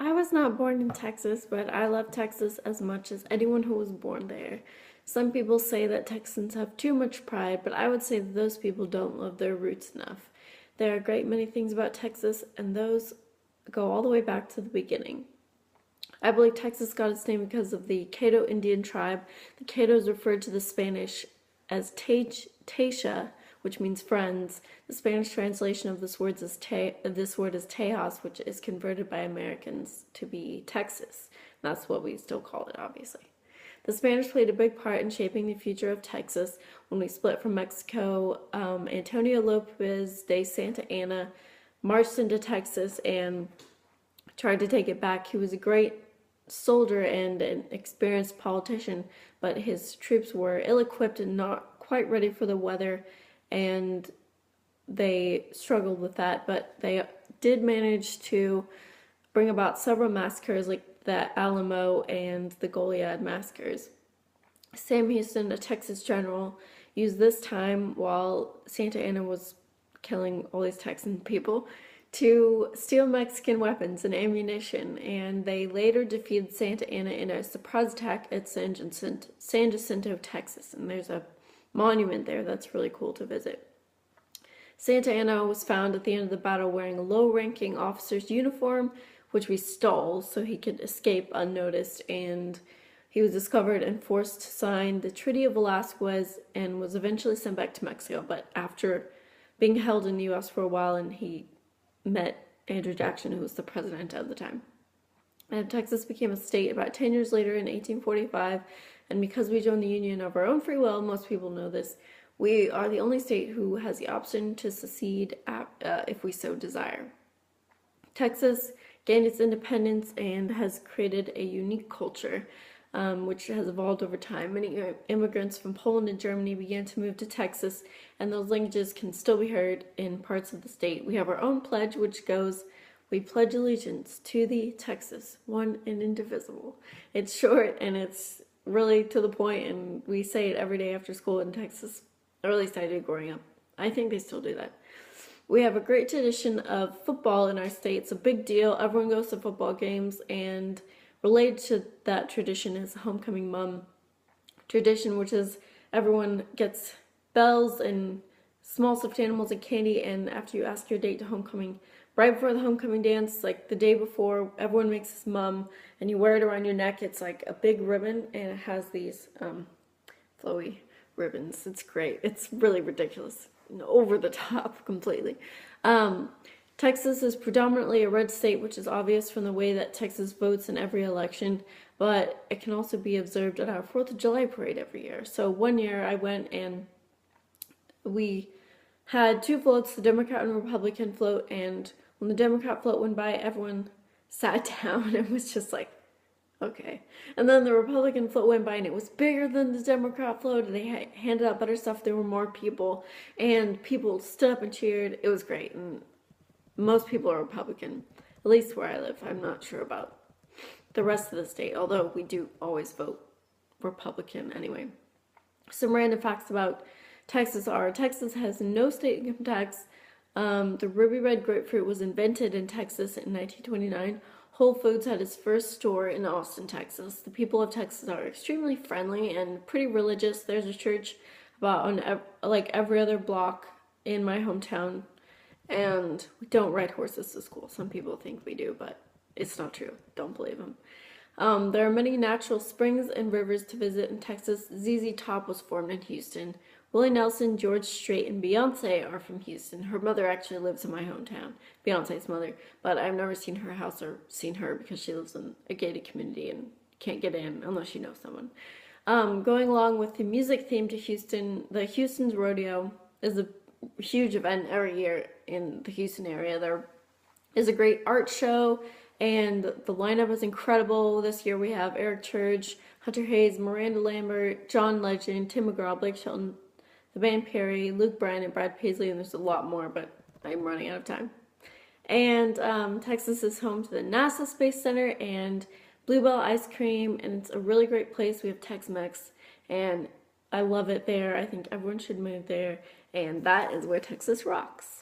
I was not born in Texas, but I love Texas as much as anyone who was born there. Some people say that Texans have too much pride, but I would say that those people don't love their roots enough. There are a great many things about Texas, and those go all the way back to the beginning. I believe Texas got its name because of the Caddo Indian tribe. The Caddos referred to the Spanish as Taisha, which means friends. The Spanish translation of this word is Tejas, which is converted by Americans to be Texas. That's what we still call it, obviously. The Spanish played a big part in shaping the future of Texas. When we split from Mexico, Antonio Lopez de Santa Anna marched into Texas and tried to take it back. He was a great soldier and an experienced politician, but his troops were ill-equipped and not quite ready for the weather, and they struggled with that, but they did manage to bring about several massacres like the Alamo and the Goliad massacres. Sam Houston, a Texas general, used this time while Santa Anna was killing all these Texan people to steal Mexican weapons and ammunition, and they later defeated Santa Anna in a surprise attack at San Jacinto, Texas, and there's a monument there that's really cool to visit. Santa Anna was found at the end of the battle wearing a low-ranking officer's uniform, which we stole so he could escape unnoticed, and he was discovered and forced to sign the Treaty of Velasquez and was eventually sent back to Mexico, but after being held in the U.S. for a while, and he met Andrew Jackson, who was the president at the time. And Texas became a state about 10 years later in 1845, and because we joined the Union of our own free will, most people know this, we are the only state who has the option to secede if we so desire. Texas gained its independence and has created a unique culture, which has evolved over time. Many immigrants from Poland and Germany began to move to Texas, and those languages can still be heard in parts of the state. We have our own pledge, which goes, "We pledge allegiance to thee, Texas, one and indivisible." It's short and it's really to the point, and we say it every day after school in Texas, or at least I did growing up. I think they still do that. We have a great tradition of football in our state. It's a big deal. Everyone goes to football games, and related to that tradition is the homecoming mom tradition, which is everyone gets bells and small stuffed animals and candy, and after you ask your date to homecoming, right before the homecoming dance, like the day before, everyone makes this mum, and you wear it around your neck. It's like a big ribbon, and it has these flowy ribbons. It's great. It's really ridiculous. Over the top completely. Texas is predominantly a red state, which is obvious from the way that Texas votes in every election, but it can also be observed at our 4th of July parade every year. So one year I went and we had two floats, the Democrat and Republican float, and when the Democrat float went by, everyone sat down and was just like, okay. And then the Republican float went by and it was bigger than the Democrat float, and they handed out better stuff. There were more people, and people stood up and cheered. It was great, and most people are Republican, at least where I live. I'm not sure about the rest of the state, although we do always vote Republican anyway. Some random facts about Texas are: Texas has no state income tax. The ruby red grapefruit was invented in Texas in 1929. Whole Foods had its first store in Austin, Texas. The people of Texas are extremely friendly and pretty religious. There's a church about on like every other block in my hometown, and we don't ride horses to school. Some people think we do, but it's not true. Don't believe them. There are many natural springs and rivers to visit in Texas. ZZ Top was formed in Houston. Willie Nelson, George Strait, and Beyonce are from Houston. Her mother actually lives in my hometown, Beyonce's mother, but I've never seen her house or seen her because she lives in a gated community and can't get in unless you know someone. Going along with the music theme to Houston, the Houston's Rodeo is a huge event every year in the Houston area. There is a great art show, and the lineup is incredible. This year we have Eric Church, Hunter Hayes, Miranda Lambert, John Legend, Tim McGraw, Blake Shelton, the band Perry, Luke Bryan, and Brad Paisley, and there's a lot more, but I'm running out of time. And Texas is home to the NASA Space Center and Bluebell Ice Cream, and it's a really great place. We have Tex-Mex, and I love it there. I think everyone should move there, and that is where Texas rocks.